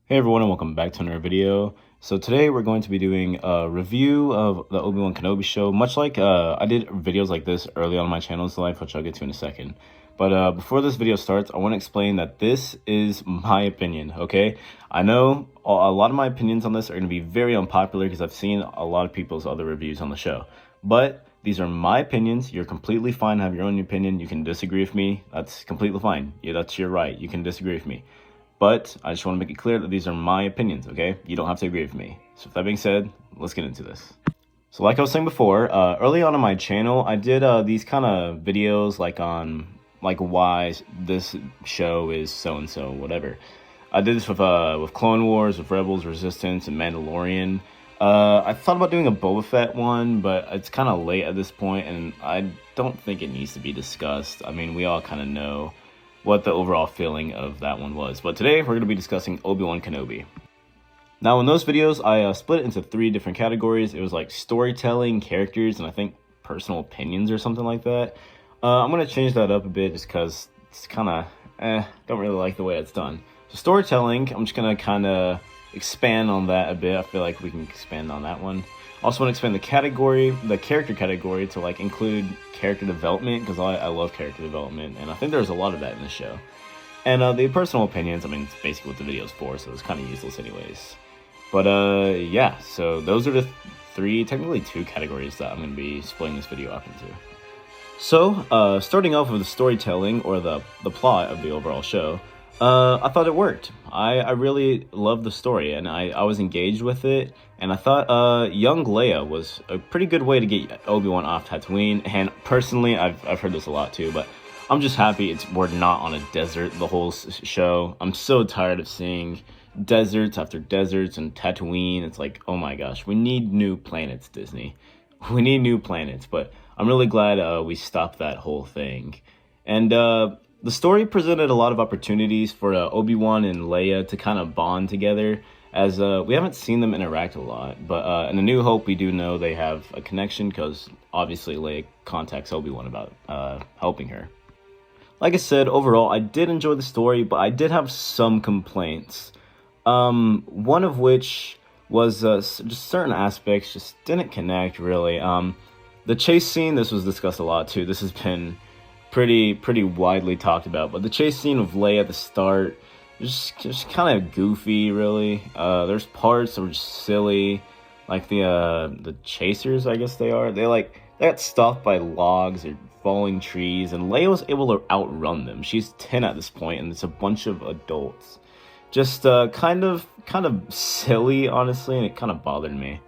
Hey everyone, and welcome back to another video. So today we're going to be doing a review of the Obi-Wan Kenobi show, much like I did videos like this early on in my channel's life, which I'll get to in a second. But before this video starts, I want to explain that this is my opinion, okay? I know a lot of my opinions on this are going to be very unpopular because I've seen a lot of people's other reviews on the show. But these are my opinions. You're completely fine to have your own opinion. You can disagree with me. That's completely fine. Yeah, that's your right. You can disagree with me. But I just want to make it clear that these are my opinions, okay? You don't have to agree with me. So with that being said, let's get into this. So like I was saying before, early on my channel, I did these kind of videos like on why this show is so-and-so, whatever. I did this with Clone Wars, with Rebels, Resistance, and Mandalorian. I thought about doing a Boba Fett one, but it's kind of late at this point, and I don't think it needs to be discussed. I mean, we all kind of know what the overall feeling of that one was. But today, we're going to be discussing Obi-Wan Kenobi. Now, in those videos, I split it into 3 different categories. It was like storytelling, characters, and I think personal opinions or something like that. I'm going to change that up a bit just because it's kind of, don't really like the way it's done. So storytelling, I'm just going to kind of expand on that a bit. I feel like we can expand on that one. Also want to expand the character category to like include character development, because I love character development, and I think there's a lot of that in the show. And the personal opinions, I mean, it's basically what the video's for, so it's kind of useless anyways. But yeah, so those are the 3, technically 2 categories that I'm going to be splitting this video up into. So, starting off with the storytelling, or the plot of the overall show, I thought it worked. I really loved the story, and I was engaged with it, and I thought young Leia was a pretty good way to get Obi-Wan off Tatooine. And personally, I've heard this a lot too, but I'm just happy we're not on a desert the whole show. I'm so tired of seeing deserts after deserts and Tatooine. It's like, oh my gosh, we need new planets, Disney. We need new planets, but I'm really glad we stopped that whole thing. And the story presented a lot of opportunities for Obi-Wan and Leia to kind of bond together, as we haven't seen them interact a lot. But in A New Hope, we do know they have a connection, because obviously Leia contacts Obi-Wan about helping her. Like I said, overall, I did enjoy the story, but I did have some complaints. One of which was just certain aspects just didn't connect, really. The chase scene, this was discussed a lot too. This has been pretty widely talked about, but the chase scene of Leia at the start just kind of goofy, really. There's parts that were just silly, like the chasers, I guess they got stopped by logs or falling trees, and Leia was able to outrun them. She's 10 at this point, and it's a bunch of adults. Just kind of silly, honestly, and it kind of bothered me.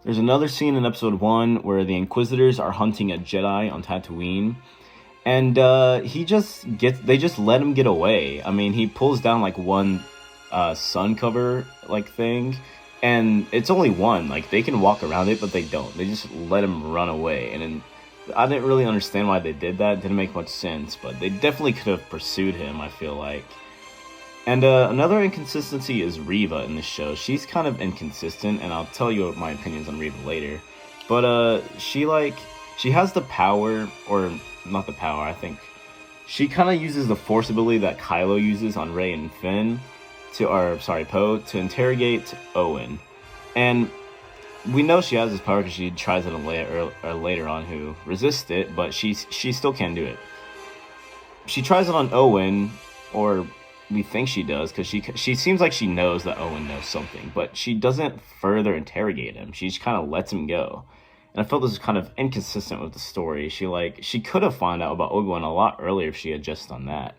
There's another scene in episode 1 where the Inquisitors are hunting a Jedi on Tatooine, and they just let him get away. I mean, he pulls down like one sun cover like thing, and it's only one. Like, they can walk around it, but they don't. They just let him run away. And then I didn't really understand why they did that. It didn't make much sense, but they definitely could have pursued him, I feel like. And another inconsistency is Reva in this show. She's kind of inconsistent, and I'll tell you my opinions on Reva later. But she has the power, or not the power, I think. She kind of uses the Force ability that Kylo uses on Rey and Finn, Poe, to interrogate Owen. And we know she has this power because she tries it on Leia later on, who resists it, but she still can't do it. She tries it on Owen, or we think she does, because she seems like she knows that Owen knows something, but she doesn't further interrogate him. She just kind of lets him go. And I felt this was kind of inconsistent with the story. She could have found out about Obi-Wan a lot earlier if she had just done that.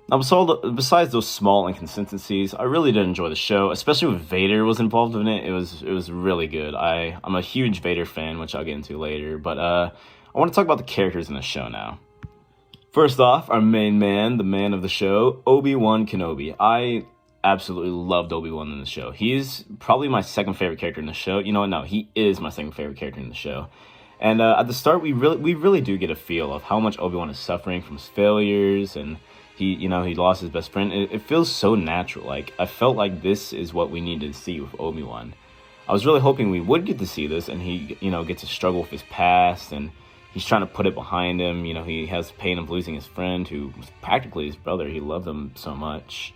Now, besides those small inconsistencies, I really did enjoy the show, especially when Vader was involved in it. It was really good. I'm a huge Vader fan, which I'll get into later, but I want to talk about the characters in the show now. First off, our main man, the man of the show, Obi-Wan Kenobi. I absolutely loved Obi-Wan in the show. He's probably my second favorite character in the show. You know what? No, he is my second favorite character in the show. And at the start, we really do get a feel of how much Obi-Wan is suffering from his failures, and he lost his best friend. It feels so natural. Like, I felt like this is what we needed to see with Obi-Wan. I was really hoping we would get to see this, and he, gets to struggle with his past, and he's trying to put it behind him. He has the pain of losing his friend, who was practically his brother. He loved him so much.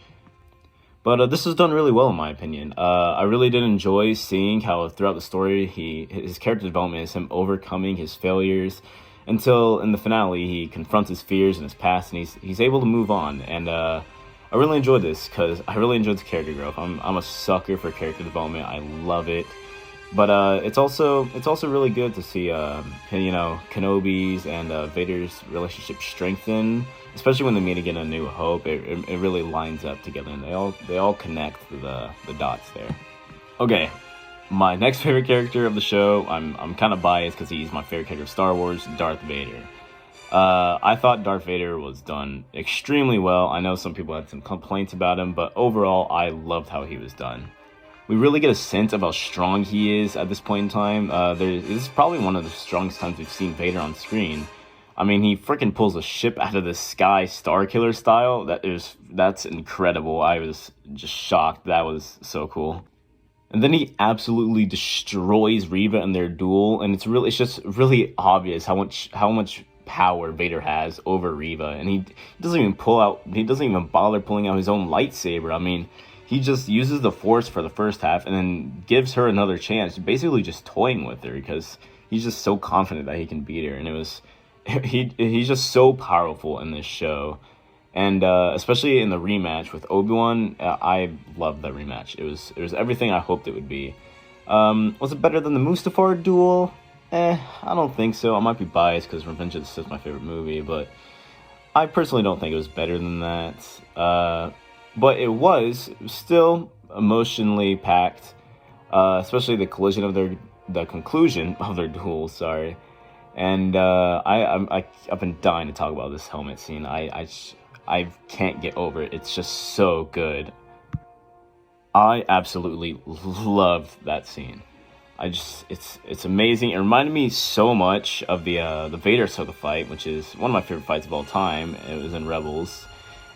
But this is done really well in my opinion. I really did enjoy seeing how throughout the story his character development is him overcoming his failures until in the finale he confronts his fears and his past, and he's able to move on. And I really enjoyed this because I really enjoyed the character growth. I'm a sucker for character development. I love it. But it's also really good to see Kenobi's and Vader's relationship strengthen, especially when they meet again in A New Hope. It really lines up together, and they all connect the dots there. Okay, my next favorite character of the show. I'm kind of biased because he's my favorite character of Star Wars, Darth Vader. I thought Darth Vader was done extremely well. I know some people had some complaints about him, but overall, I loved how he was done. We really get a sense of how strong he is at this point in time. This is probably one of the strongest times we've seen Vader on screen. I mean, he freaking pulls a ship out of the sky, Starkiller style. That's incredible. I was just shocked. That was so cool. And then he absolutely destroys Reva in the's duel, and it's just really obvious how much power Vader has over Reva, and he doesn't even bother pulling out his own lightsaber. I mean, he just uses the Force for the first half and then gives her another chance, basically just toying with her because he's just so confident that he can beat her. And he's just so powerful in this show. And especially in the rematch with Obi-Wan, I loved that rematch. It was everything I hoped it would be. Was it better than the Mustafar duel? I don't think so. I might be biased because Revenge of the Sith is my favorite movie, but I personally don't think it was better than that. But it was still emotionally packed, especially the conclusion of their duel. Sorry, and I've been dying to talk about this helmet scene. I can't get over it. It's just so good. I absolutely loved that scene. It's amazing. It reminded me so much of the Vader Soda fight, which is one of my favorite fights of all time. It was in Rebels.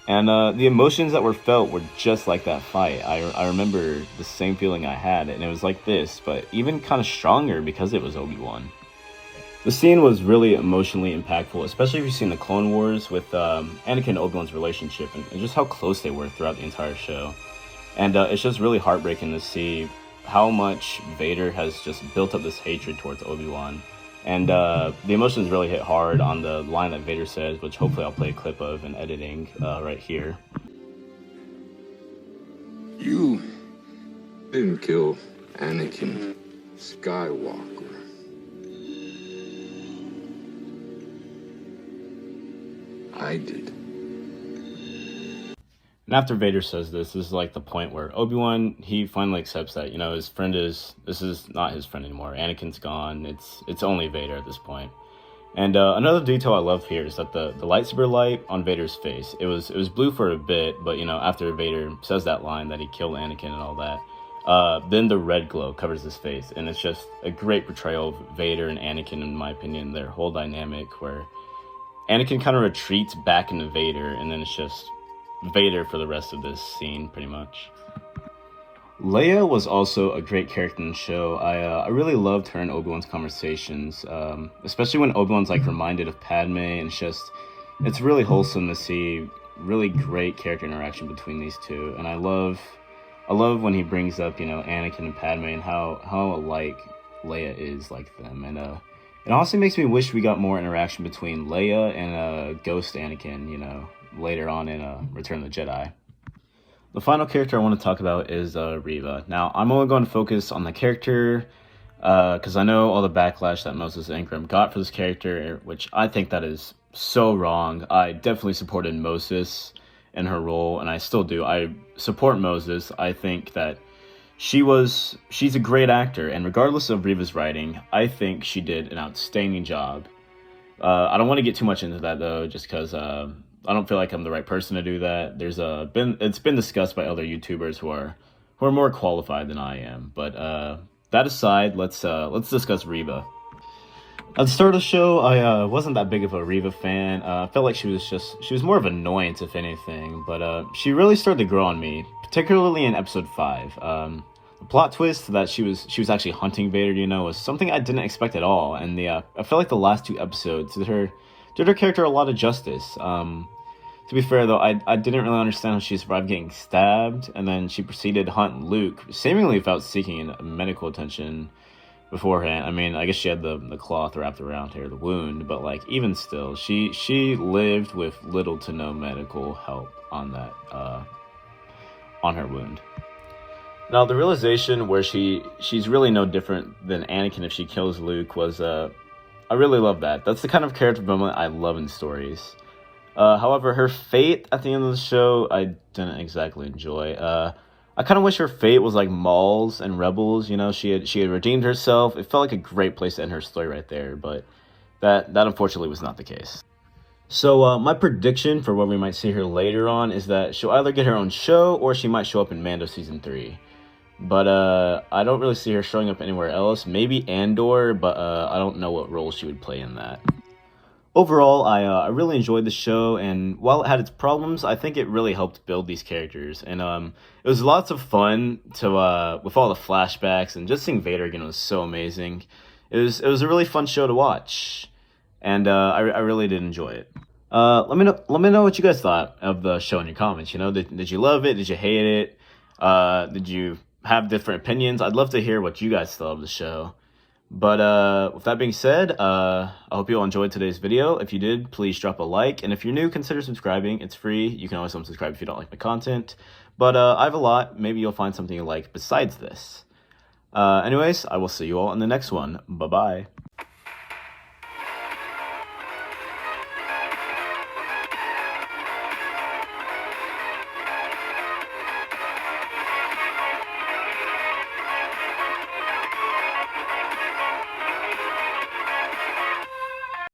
And the emotions that were felt were just like that fight. I remember the same feeling I had, and it was like this, but even kind of stronger because it was Obi-Wan. The scene was really emotionally impactful, especially if you've seen the Clone Wars with Anakin and Obi-Wan's relationship and just how close they were throughout the entire show. And it's just really heartbreaking to see how much Vader has just built up this hatred towards Obi-Wan. And the emotions really hit hard on the line that Vader says, which hopefully I'll play a clip of in editing right here. You didn't kill Anakin Skywalker. I did. And after Vader says this is like the point where Obi-Wan, he finally accepts that, his friend this is not his friend anymore. Anakin's gone. It's only Vader at this point. And another detail I love here is that the lightsaber light on Vader's face, it was blue for a bit, but after Vader says that line that he killed Anakin and all that, then the red glow covers his face, and it's just a great portrayal of Vader and Anakin, in my opinion, their whole dynamic where Anakin kind of retreats back into Vader, and then it's just Vader for the rest of this scene, pretty much. Leia was also a great character in the show. I really loved her and Obi-Wan's conversations, especially when Obi-Wan's reminded of Padme, and it's really wholesome to see really great character interaction between these two. And I love when he brings up Anakin and Padme and how alike Leia is like them. And it honestly makes me wish we got more interaction between Leia and Ghost Anakin, later on in Return of the Jedi. The final character I want to talk about is Reva. Now, I'm only going to focus on the character because I know all the backlash that Moses Ingram got for this character, which I think that is so wrong. I definitely supported Moses in her role, and I still do. I support Moses. I think that she's a great actor, and regardless of Reva's writing, I think she did an outstanding job. I don't want to get too much into that, though, just because I don't feel like I'm the right person to do that. It's been discussed by other YouTubers who are more qualified than I am. But that aside, let's discuss Reva. At the start of the show, I wasn't that big of a Reva fan. I felt like she was more of an annoyance, if anything. But she really started to grow on me, particularly in episode 5. The plot twist that she was actually hunting Vader, was something I didn't expect at all. And I felt like the last 2 episodes did her character a lot of justice. To be fair, though, I didn't really understand how she survived getting stabbed, and then she proceeded to hunt Luke, seemingly without seeking medical attention beforehand. I mean, I guess she had the cloth wrapped around her, the wound, but like even still, she lived with little to no medical help on that on her wound. Now, the realization where she's really no different than Anakin if she kills Luke was I really love that. That's the kind of character development I love in stories. However, her fate at the end of the show, I didn't exactly enjoy. I kind of wish her fate was like Maul's and Rebels. You know, she had redeemed herself. It felt like a great place to end her story right there, but that unfortunately was not the case. So my prediction for what we might see her later on is that she'll either get her own show or she might show up in Mando Season 3. But I don't really see her showing up anywhere else. Maybe Andor, but I don't know what role she would play in that. Overall, I really enjoyed the show, and while it had its problems, I think it really helped build these characters. And it was lots of fun to with all the flashbacks, and just seeing Vader again was so amazing. It was a really fun show to watch, and I really did enjoy it. Let me know what you guys thought of the show in your comments. You know, did you love it? Did you hate it? Did you have different opinions? I'd love to hear what you guys thought of the show. But with that being said, I hope you all enjoyed today's video. If you did, please drop a like. And if you're new, consider subscribing. It's free. You can always unsubscribe if you don't like my content. But I have a lot. Maybe you'll find something you like besides this. Anyways, I will see you all in the next one. Bye-bye.